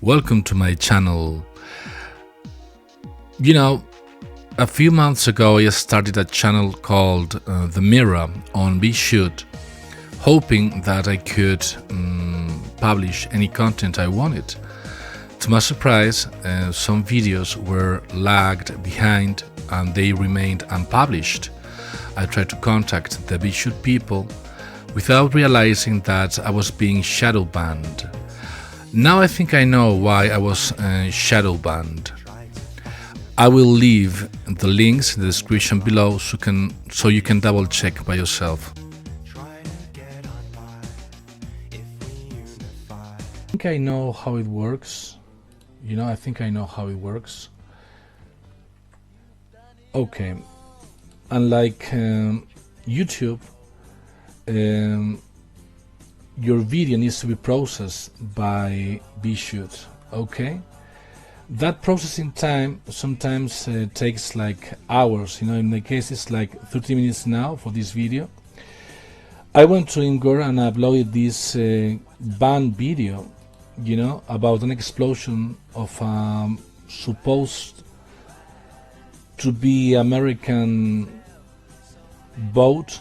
Welcome to my channel. A few months ago I started a channel called The Mirror on Bitchute, hoping that I could publish any content I wanted. To my surprise, some videos were lagged behind and they remained unpublished. I tried to contact the Bitchute people without realizing that I was being shadow banned. Now I think I know why I was shadow banned. I will leave the links in the description below so you can double check by yourself. I think I know how it works. I think I know how it works. Okay, unlike YouTube, your video needs to be processed by Bitchute. Okay, that processing time sometimes takes like hours. In my case it's like 30 minutes now for this video. I went to Ingor and uploaded this banned video about an explosion of supposed to be American boat,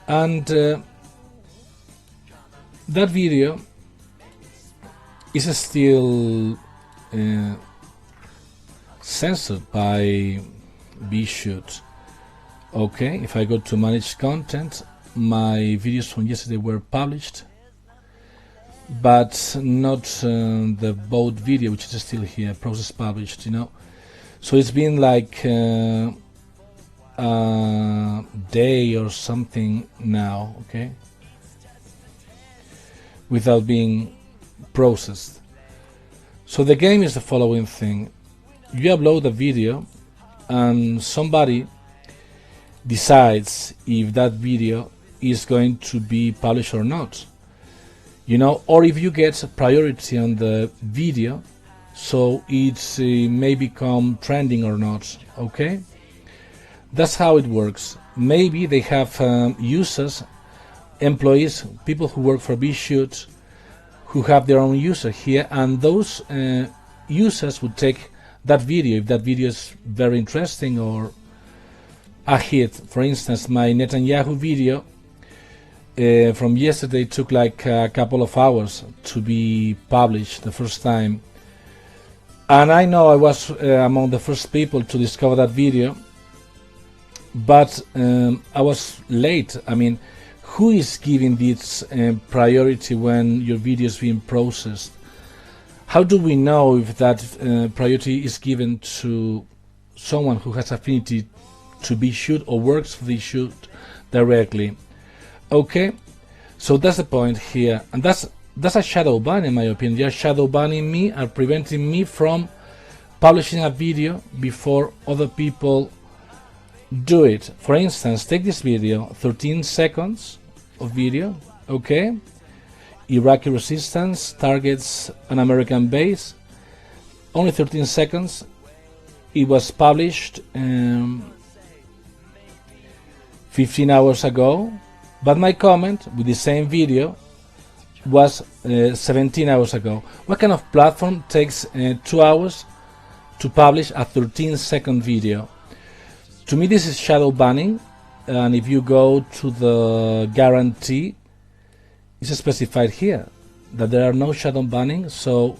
and that video is still censored by Bitchute. Okay, if I go to manage content, my videos from yesterday were published, but not the boat video, which is still here, process published. So it's been like a day or something now, okay, without being processed. So the game is the following thing: you upload a video and somebody decides if that video is going to be published or not, or if you get priority on the video, so it may become trending or not. Okay, that's how it works. Maybe they have users, employees, people who work for Bitchute, who have their own user here, and those users would take that video if that video is very interesting or a hit. For instance, my Netanyahu video from yesterday took like a couple of hours to be published the first time, and I know I was among the first people to discover that video, but I was late. I mean, who is giving this priority when your video is being processed? How do we know if that priority is given to someone who has affinity to Bitchute or works for Bitchute directly? Okay, so that's the point here, and that's a shadow ban in my opinion. They are shadow banning me and preventing me from publishing a video before other people do it. For instance, take this video, 13 seconds of video. Okay, Iraqi resistance targets an American base. Only 13 seconds. It was published 15 hours ago, but my comment with the same video was 17 hours ago. What kind of platform takes 2 hours to publish a 13-second video? To me, this is shadow banning, and if you go to the guarantee, it's specified here that there are no shadow banning. So,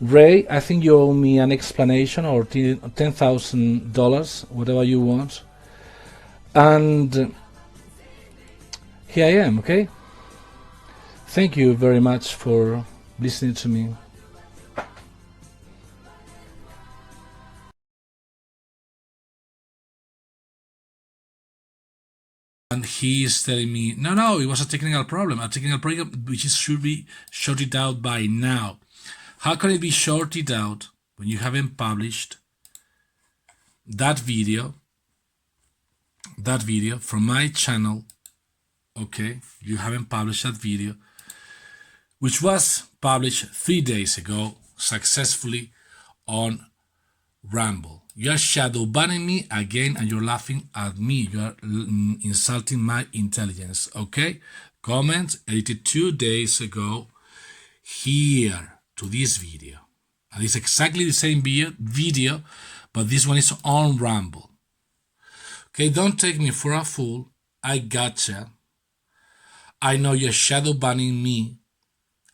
Ray, I think you owe me an explanation, or $10,000, whatever you want. And here I am, okay? Thank you very much for listening to me. And he is telling me, no, it was a technical problem which should be sorted out by now. How can it be sorted out when you haven't published that video from my channel? Okay, you haven't published that video, which was published 3 days ago successfully on Rumble. You are shadow banning me again, and you're laughing at me. You are insulting my intelligence. Okay, comment edited 2 days ago. here to this video. And it's exactly the same video, but this one is on Rumble. Okay, don't take me for a fool. I gotcha. I know you're shadow banning me.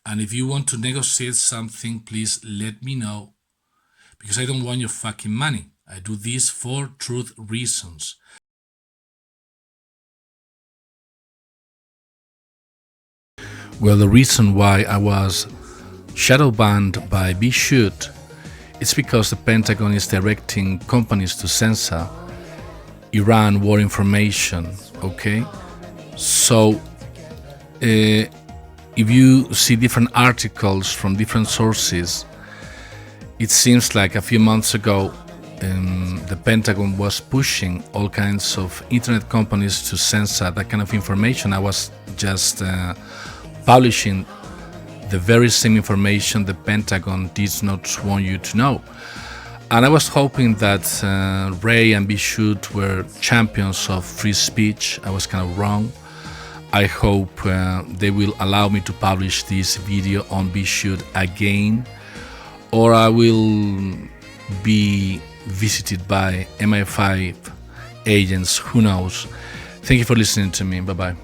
And if you want to negotiate something, please let me know. Because I don't want your fucking money. I do this for truth reasons. Well, the reason why I was shadow banned by Bitchute is because the Pentagon is directing companies to censor Iran war information, okay? So, if you see different articles from different sources, it seems like a few months ago the Pentagon was pushing all kinds of internet companies to censor that kind of information. I was just publishing the very same information the Pentagon did not want you to know. And I was hoping that Ray and Bitchute were champions of free speech. I was kind of wrong. I hope they will allow me to publish this video on Bitchute again, or I will be visited by MI5 agents, who knows. Thank you for listening to me. Bye-bye.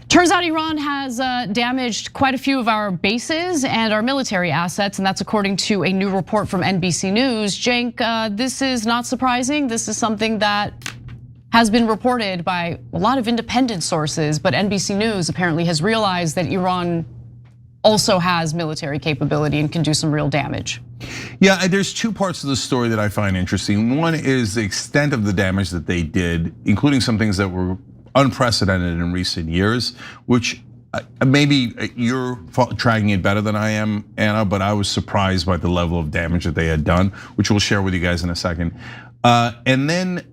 Turns out Iran has damaged quite a few of our bases and our military assets, and that's according to a new report from NBC News. Cenk, this is not surprising. This is something that has been reported by a lot of independent sources, but NBC News apparently has realized that Iran also has military capability and can do some real damage. Yeah, there's two parts of the story that I find interesting. One is the extent of the damage that they did, including some things that were unprecedented in recent years, which maybe you're tracking it better than I am, Anna, but I was surprised by the level of damage that they had done, which we'll share with you guys in a second. And then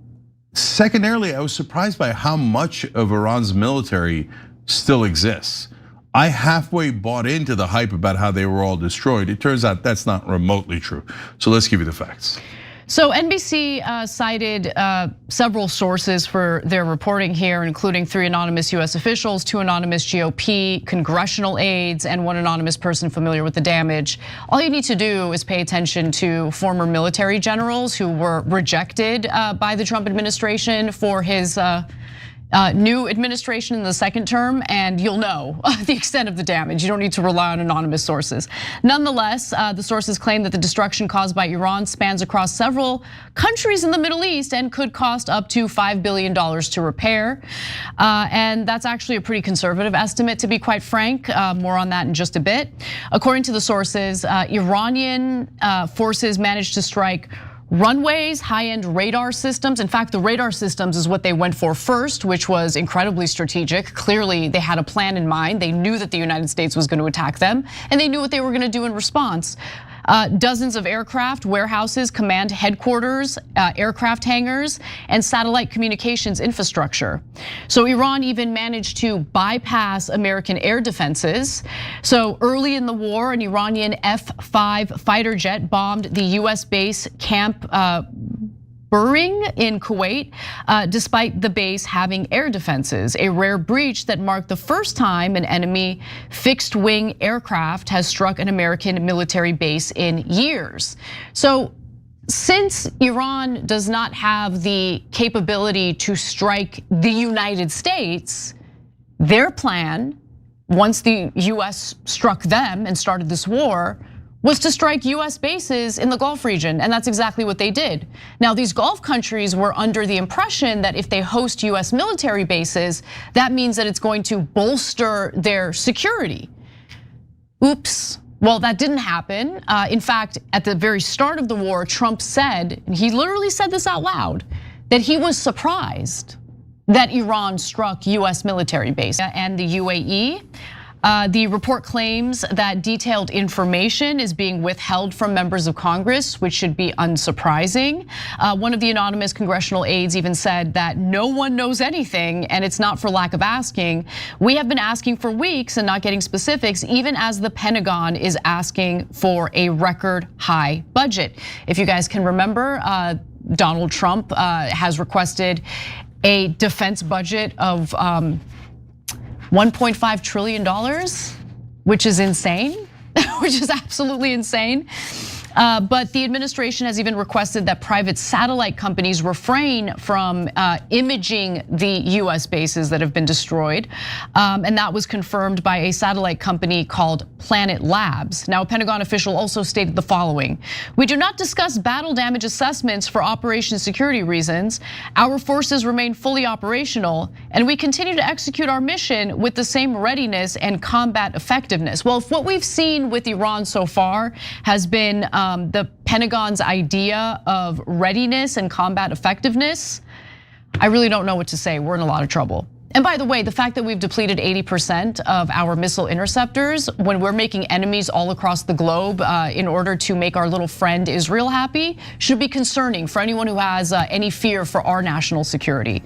secondarily, I was surprised by how much of Iran's military still exists. I halfway bought into the hype about how they were all destroyed. It turns out that's not remotely true. So let's give you the facts. So NBC cited several sources for their reporting here, including 3 anonymous US officials, 2 anonymous GOP congressional aides, and 1 anonymous person familiar with the damage. All you need to do is pay attention to former military generals who were rejected by the Trump administration for his new administration in the second term, and you'll know the extent of the damage. You don't need to rely on anonymous sources. Nonetheless, the sources claim that the destruction caused by Iran spans across several countries in the Middle East and could cost up to $5 billion to repair. And that's actually a pretty conservative estimate, to be quite frank. More on that in just a bit. According to the sources, Iranian forces managed to strike runways, high-end radar systems. In fact, the radar systems is what they went for first, which was incredibly strategic. Clearly, they had a plan in mind. They knew that the United States was going to attack them, and they knew what they were going to do in response. Dozens of aircraft, warehouses, command headquarters, aircraft hangars, and satellite communications infrastructure. So Iran even managed to bypass American air defenses. So early in the war, an Iranian F-5 fighter jet bombed the US base Camp Buring in Kuwait, despite the base having air defenses, a rare breach that marked the first time an enemy fixed wing aircraft has struck an American military base in years. So since Iran does not have the capability to strike the United States, their plan, once the US struck them and started this war, was to strike US bases in the Gulf region, and that's exactly what they did. Now, these Gulf countries were under the impression that if they host US military bases, that means that it's going to bolster their security. Oops, well, that didn't happen. In fact, at the very start of the war, Trump said, and he literally said this out loud, that he was surprised that Iran struck US military base and the UAE. The report claims that detailed information is being withheld from members of Congress, which should be unsurprising. One of the anonymous congressional aides even said that no one knows anything, and it's not for lack of asking. We have been asking for weeks and not getting specifics, even as the Pentagon is asking for a record high budget. If you guys can remember, Donald Trump has requested a defense budget of $1.5 trillion, which is insane, which is absolutely insane. But the administration has even requested that private satellite companies refrain from imaging the US bases that have been destroyed. And that was confirmed by a satellite company called Planet Labs. Now, a Pentagon official also stated the following: "We do not discuss battle damage assessments for operation security reasons. Our forces remain fully operational, and we continue to execute our mission with the same readiness and combat effectiveness." Well, if what we've seen with Iran so far has been the Pentagon's idea of readiness and combat effectiveness, I really don't know what to say. We're in a lot of trouble. And by the way, the fact that we've depleted 80% of our missile interceptors when we're making enemies all across the globe in order to make our little friend Israel happy should be concerning for anyone who has any fear for our national security.